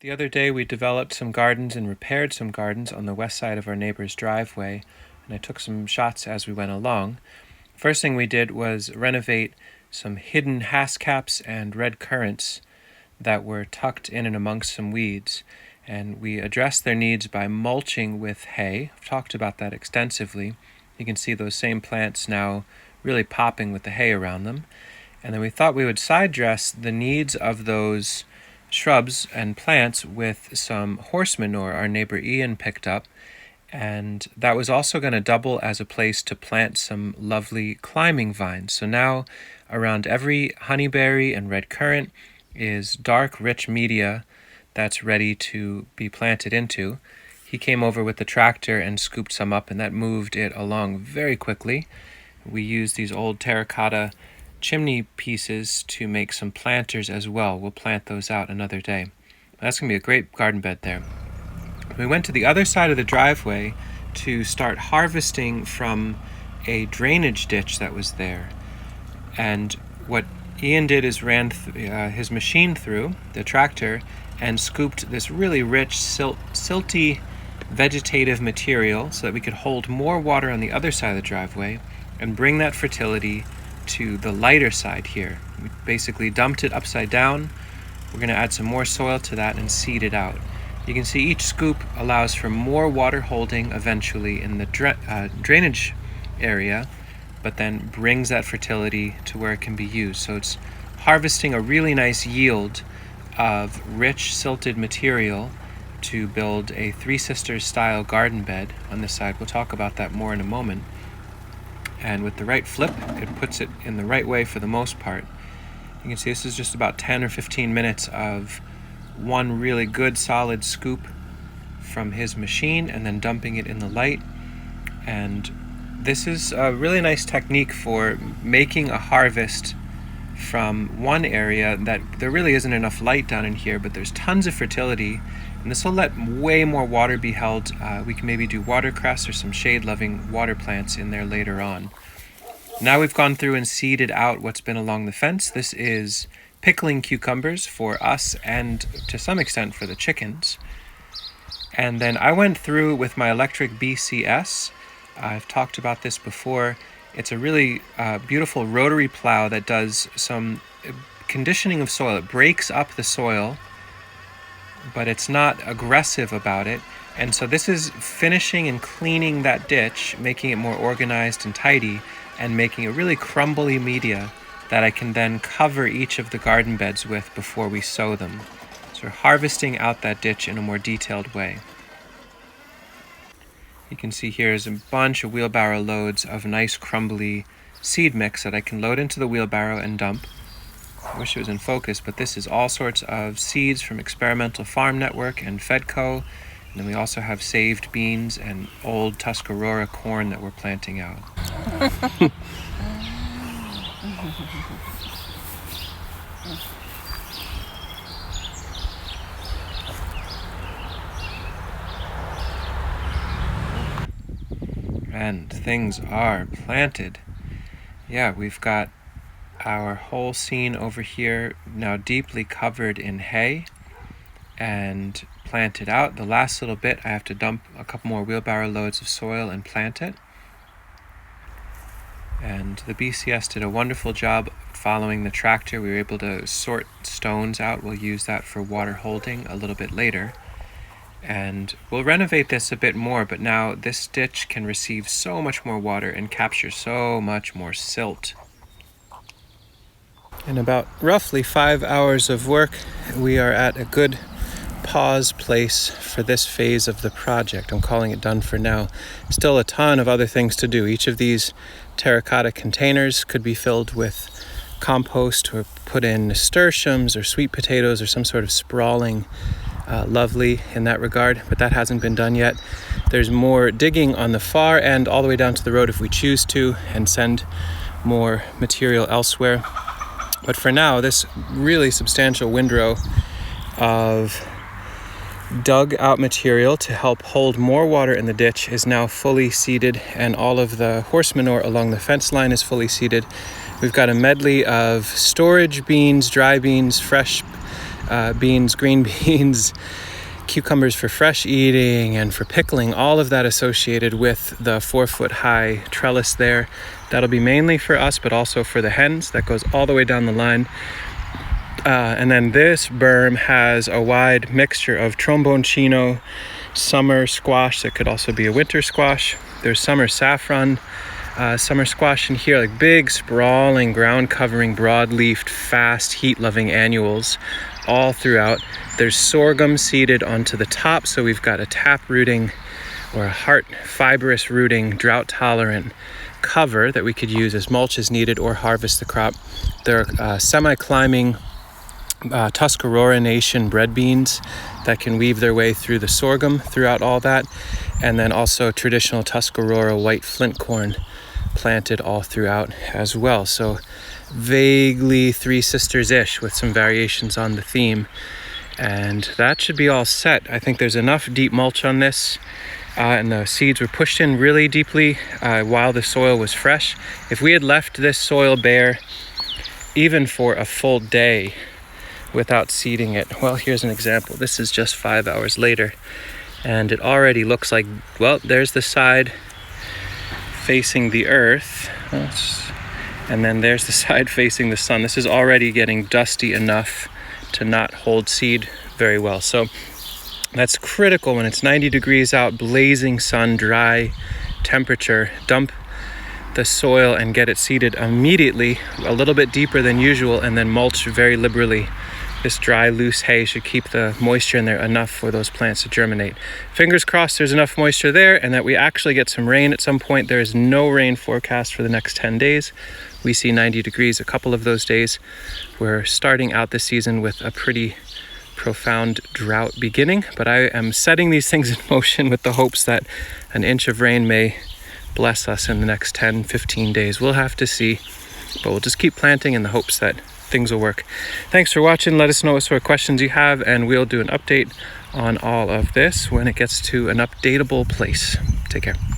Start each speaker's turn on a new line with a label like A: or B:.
A: The other day we developed some gardens and repaired some gardens on the west side of our neighbor's driveway, and I took some shots as we went along. First thing we did was renovate some hidden hascaps and red currants that were tucked in and amongst some weeds, and we addressed their needs by mulching with hay. I've talked about that extensively. You can see those same plants now really popping with the hay around them. And then we thought we would side dress the needs of those shrubs and plants with some horse manure our neighbor Ian picked up, and that was also going to double as a place to plant some lovely climbing vines. So now around every honeyberry and red currant is dark, rich media that's ready to be planted into. He came over with the tractor and scooped some up, and that moved it along very quickly. We used these old terracotta chimney pieces to make some planters as well. We'll plant those out another day. That's going to be a great garden bed there. We went to the other side of the driveway to start harvesting from a drainage ditch that was there. And what Ian did is ran his machine through the tractor and scooped this really rich, silty vegetative material so that we could hold more water on the other side of the driveway and bring that fertility to the lighter side here. We basically dumped it upside down. We're going to add some more soil to that and seed it out. You can see each scoop allows for more water holding eventually in the drainage area, but then brings that fertility to where it can be used. So it's harvesting a really nice yield of rich silted material to build a Three Sisters style garden bed on this side. We'll talk about that more in a moment. And with the right flip, it puts it in the right way for the most part. You can see this is just about 10 or 15 minutes of one really good solid scoop from his machine and then dumping it in the light. And this is a really nice technique for making a harvest from one area that there really isn't enough light down in here, but there's tons of fertility, and this will let way more water be held. We can maybe do watercress or some shade-loving water plants in there later on. Now we've gone through and seeded out what's been along the fence. This is pickling cucumbers for us and to some extent for the chickens. And then I went through with my electric BCS. I've talked about this before. It's a really beautiful rotary plow that does some conditioning of soil. It breaks up the soil, but it's not aggressive about it. And so this is finishing and cleaning that ditch, making it more organized and tidy, and making a really crumbly media that I can then cover each of the garden beds with before we sow them. So we're harvesting out that ditch in a more detailed way. You can see here is a bunch of wheelbarrow loads of nice crumbly seed mix that I can load into the wheelbarrow and dump. I wish it was in focus, but this is all sorts of seeds from Experimental Farm Network and Fedco. And then we also have saved beans and old Tuscarora corn that we're planting out. And things are planted. Yeah, we've got our whole scene over here now deeply covered in hay and planted out. The last little bit, I have to dump a couple more wheelbarrow loads of soil and plant it. And the BCS did a wonderful job following the tractor. We were able to sort stones out. We'll use that for water holding a little bit later. And we'll renovate this a bit more, but now this ditch can receive so much more water and capture so much more silt. In about roughly 5 hours of work, we are at a good pause place for this phase of the project. I'm calling it done for now. Still a ton of other things to do. Each of these terracotta containers could be filled with compost or put in nasturtiums or sweet potatoes or some sort of sprawling lovely in that regard, but that hasn't been done yet. There's more digging on the far end all the way down to the road if we choose to and send more material elsewhere. But for now, this really substantial windrow of dug out material to help hold more water in the ditch is now fully seeded, and all of the horse manure along the fence line is fully seeded. We've got a medley of storage beans, dry beans, fresh beans, green beans, cucumbers for fresh eating and for pickling, all of that associated with the 4-foot high trellis there. That'll be mainly for us, but also for the hens. That goes all the way down the line. And then this berm has a wide mixture of tromboncino, summer squash that could also be a winter squash. There's summer saffron, summer squash in here, like big, sprawling, ground-covering, broad-leafed, fast, heat-loving annuals all throughout. There's sorghum seeded onto the top, so we've got a tap-rooting or a heart fibrous rooting, drought-tolerant cover that we could use as mulch as needed or harvest the crop. There are semi-climbing Tuscarora Nation bread beans that can weave their way through the sorghum throughout all that, and then also traditional Tuscarora white flint corn planted all throughout as well. So vaguely Three Sisters-ish with some variations on the theme, and that should be all set. I think there's enough deep mulch on this, and the seeds were pushed in really deeply while the soil was fresh. If we had left this soil bare even for a full day without seeding it, well, here's an example. This is just 5 hours later, and it already looks like, well, there's the side facing the earth, and then there's the side facing the sun. This is already getting dusty enough to not hold seed very well. So that's critical when it's 90 degrees out, blazing sun, dry temperature. Dump the soil and get it seeded immediately, a little bit deeper than usual, and then mulch very liberally. This dry, loose hay should keep the moisture in there enough for those plants to germinate. Fingers crossed there's enough moisture there and that we actually get some rain at some point. There is no rain forecast for the next 10 days. We see 90 degrees a couple of those days. We're starting out the season with a pretty profound drought beginning, but I am setting these things in motion with the hopes that an inch of rain may bless us in the next 10, 15 days. We'll have to see, but we'll just keep planting in the hopes that things will work. Thanks for watching. Let us know what sort of questions you have, and we'll do an update on all of this when it gets to an updatable place. Take care.